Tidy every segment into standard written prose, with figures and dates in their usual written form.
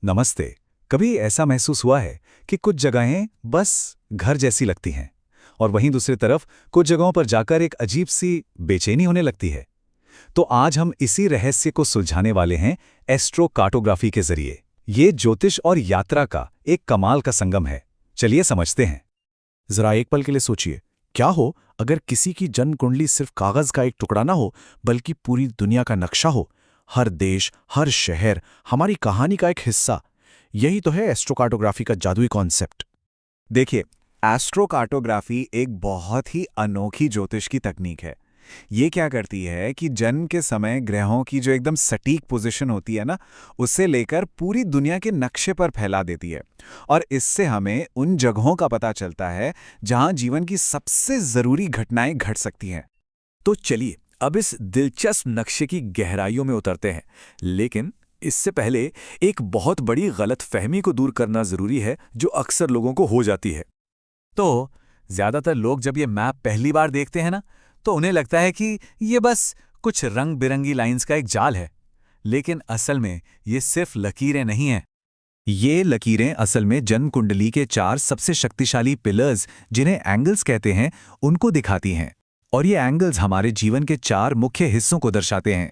नमस्ते। कभी ऐसा महसूस हुआ है कि कुछ जगहें बस घर जैसी लगती हैं और वहीं दूसरी तरफ कुछ जगहों पर जाकर एक अजीब सी बेचैनी होने लगती है। तो आज हम इसी रहस्य को सुलझाने वाले हैं एस्ट्रो कार्टोग्राफी के जरिए। ये ज्योतिष और यात्रा का एक कमाल का संगम है। चलिए समझते हैं। जरा एक पल के लिए सोचिए, क्या हो अगर किसी की जन्म कुंडली सिर्फ कागज का एक टुकड़ा ना हो, बल्कि पूरी दुनिया का नक्शा हो। हर देश, हर शहर हमारी कहानी का एक हिस्सा। यही तो है एस्ट्रोकार्टोग्राफी का जादुई कॉन्सेप्ट। देखिए, एस्ट्रोकार्टोग्राफी एक बहुत ही अनोखी ज्योतिष की तकनीक है। ये क्या करती है कि जन्म के समय ग्रहों की जो एकदम सटीक पोजीशन होती है ना, उससे लेकर पूरी दुनिया के नक्शे पर फैला देती है। और इससे हमें उन जगहों का पता चलता है जहां जीवन की सबसे जरूरी घटनाएं घट सकती हैं। तो चलिए अब इस दिलचस्प नक्शे की गहराइयों में उतरते हैं। लेकिन इससे पहले एक बहुत बड़ी गलतफहमी को दूर करना जरूरी है, जो अक्सर लोगों को हो जाती है। तो ज्यादातर लोग जब ये मैप पहली बार देखते हैं ना, तो उन्हें लगता है कि ये बस कुछ रंग बिरंगी लाइंस का एक जाल है। लेकिन असल में ये सिर्फ लकीरें नहीं हैं। ये लकीरें असल में जन्म कुंडली के 4 सबसे शक्तिशाली पिलर्स, जिन्हें एंगल्स कहते हैं, उनको दिखाती हैं। और ये एंगल्स हमारे जीवन के 4 मुख्य हिस्सों को दर्शाते हैं।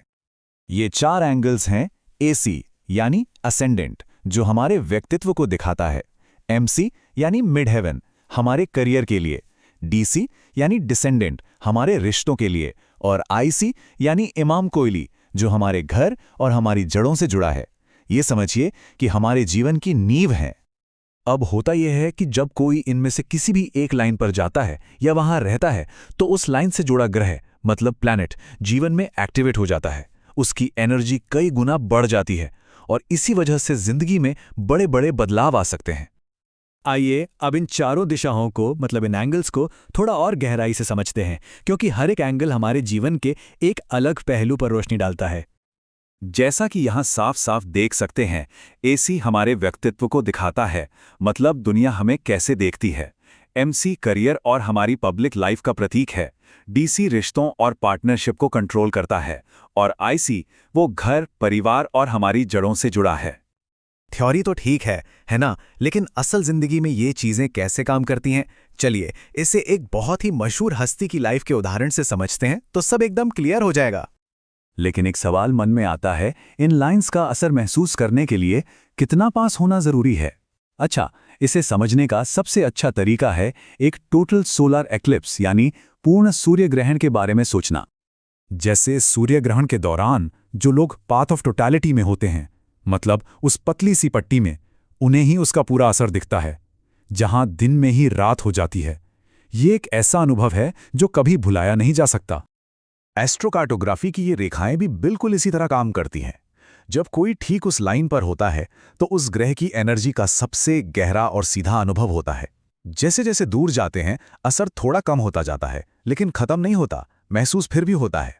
ये 4 एंगल्स हैं एसी यानी असेंडेंट, जो हमारे व्यक्तित्व को दिखाता है। एमसी यानी मिड हेवन, हमारे करियर के लिए। डीसी यानी डिसेंडेंट, हमारे रिश्तों के लिए। और आईसी यानी इमाम कोयली, जो हमारे घर और हमारी जड़ों से जुड़ा है। ये समझिए कि हमारे जीवन की नींव है। अब होता यह है कि जब कोई इनमें से किसी भी एक लाइन पर जाता है या वहां रहता है, तो उस लाइन से जुड़ा ग्रह मतलब प्लैनेट जीवन में एक्टिवेट हो जाता है। उसकी एनर्जी कई गुना बढ़ जाती है और इसी वजह से जिंदगी में बड़े बड़े बदलाव आ सकते हैं। आइए अब इन चारों दिशाओं को, मतलब इन एंगल्स को, थोड़ा और गहराई से समझते हैं, क्योंकि हर एक एंगल हमारे जीवन के एक अलग पहलू पर रोशनी डालता है। जैसा कि यहाँ साफ साफ देख सकते हैं, एसी हमारे व्यक्तित्व को दिखाता है, मतलब दुनिया हमें कैसे देखती है। एमसी करियर और हमारी पब्लिक लाइफ का प्रतीक है। डीसी रिश्तों और पार्टनरशिप को कंट्रोल करता है। और आईसी वो घर, परिवार और हमारी जड़ों से जुड़ा है। थ्योरी तो ठीक है ना? लेकिन असल जिंदगी में ये चीजें कैसे काम करती हैं? चलिए इसे एक बहुत ही मशहूर हस्ती की लाइफ के उदाहरण से समझते हैं, तो सब एकदम क्लियर हो जाएगा। लेकिन एक सवाल मन में आता है, इन लाइंस का असर महसूस करने के लिए कितना पास होना जरूरी है? अच्छा, इसे समझने का सबसे अच्छा तरीका है एक टोटल सोलर एक्लिप्स यानी पूर्ण सूर्य ग्रहण के बारे में सोचना। जैसे सूर्य ग्रहण के दौरान जो लोग पाथ ऑफ टोटैलिटी में होते हैं, मतलब उस पतली सी पट्टी में, उन्हें ही उसका पूरा असर दिखता है, जहां दिन में ही रात हो जाती है। ये एक ऐसा अनुभव है जो कभी भुलाया नहीं जा सकता। एस्ट्रोकार्टोग्राफी की ये रेखाएं भी बिल्कुल इसी तरह काम करती हैं। जब कोई ठीक उस लाइन पर होता है, तो उस ग्रह की एनर्जी का सबसे गहरा और सीधा अनुभव होता है। जैसे जैसे दूर जाते हैं, असर थोड़ा कम होता जाता है, लेकिन खत्म नहीं होता, महसूस फिर भी होता है।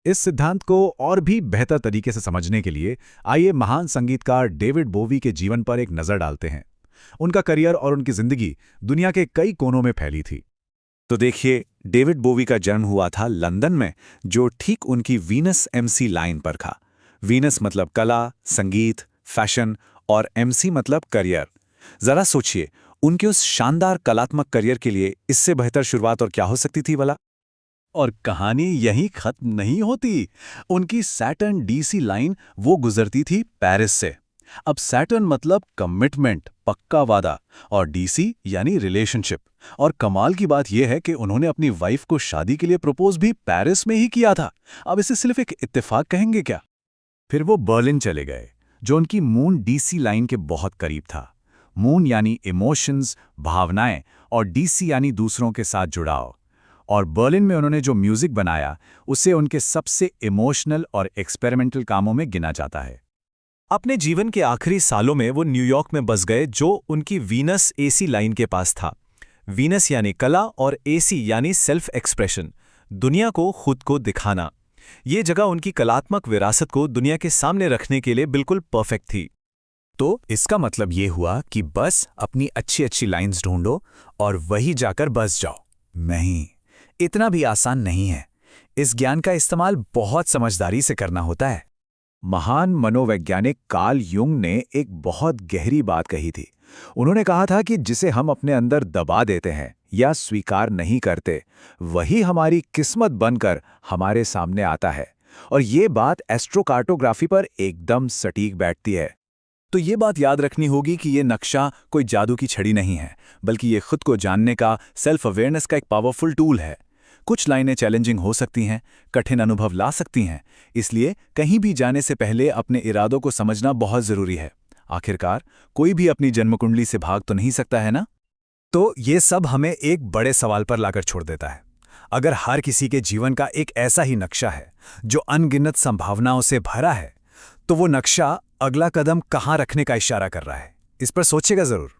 इस सिद्धांत को और भी बेहतर तरीके से समझने के लिए आइए महान संगीतकार डेविड बोवी के जीवन पर एक नज़र डालते हैं। उनका करियर और उनकी जिंदगी दुनिया के कई कोनों में फैली थी। तो देखिए, डेविड बोवी का जन्म हुआ था लंदन में, जो ठीक उनकी वीनस एमसी लाइन पर था। वीनस मतलब कला, संगीत, फैशन और एमसी मतलब करियर। जरा सोचिए, उनके उस शानदार कलात्मक करियर के लिए इससे बेहतर शुरुआत और क्या हो सकती थी भला? और कहानी यहीं खत्म नहीं होती। उनकी सैटर्न डीसी लाइन वो गुजरती थी पेरिस से। अब सैटर्न मतलब कमिटमेंट, पक्का वादा, और डीसी यानी रिलेशनशिप। और कमाल की बात यह है कि उन्होंने अपनी वाइफ को शादी के लिए प्रपोज भी पेरिस में ही किया था। अब इसे सिर्फ एक इत्तेफाक कहेंगे क्या? फिर वो बर्लिन चले गए, जो उनकी मून डीसी लाइन के बहुत करीब था। मून यानी इमोशंस, भावनाएं, और डीसी यानी दूसरों के साथ जुड़ाव। और बर्लिन में उन्होंने जो म्यूजिक बनाया, उसे उनके सबसे इमोशनल और एक्सपेरिमेंटल कामों में गिना जाता है। अपने जीवन के आखिरी सालों में वो न्यूयॉर्क में बस गए, जो उनकी वीनस एसी लाइन के पास था। वीनस यानी कला और एसी यानी सेल्फ एक्सप्रेशन, दुनिया को खुद को दिखाना। ये जगह उनकी कलात्मक विरासत को दुनिया के सामने रखने के लिए बिल्कुल परफेक्ट थी। तो इसका मतलब ये हुआ कि बस अपनी अच्छी अच्छी लाइंस ढूंढो और वही जाकर बस जाओ। नहीं, इतना भी आसान नहीं है। इस ज्ञान का इस्तेमाल बहुत समझदारी से करना होता है। महान मनोवैज्ञानिक कार्ल युंग ने एक बहुत गहरी बात कही थी। उन्होंने कहा था कि जिसे हम अपने अंदर दबा देते हैं या स्वीकार नहीं करते, वही हमारी किस्मत बनकर हमारे सामने आता है। और ये बात एस्ट्रोकार्टोग्राफी पर एकदम सटीक बैठती है। तो ये बात याद रखनी होगी कि ये नक्शा कोई जादू की छड़ी नहीं है, बल्कि ये खुद को जानने का, सेल्फ अवेयरनेस का एक पावरफुल टूल है। कुछ लाइनें चैलेंजिंग हो सकती हैं, कठिन अनुभव ला सकती हैं, इसलिए कहीं भी जाने से पहले अपने इरादों को समझना बहुत ज़रूरी है। आखिरकार कोई भी अपनी जन्मकुंडली से भाग तो नहीं सकता है ना? तो ये सब हमें एक बड़े सवाल पर लाकर छोड़ देता है। अगर हर किसी के जीवन का एक ऐसा ही नक्शा है जो अनगिनत संभावनाओं से भरा है, तो वो नक्शा अगला कदम कहाँ रखने का इशारा कर रहा है? इस पर सोचेगा जरूर।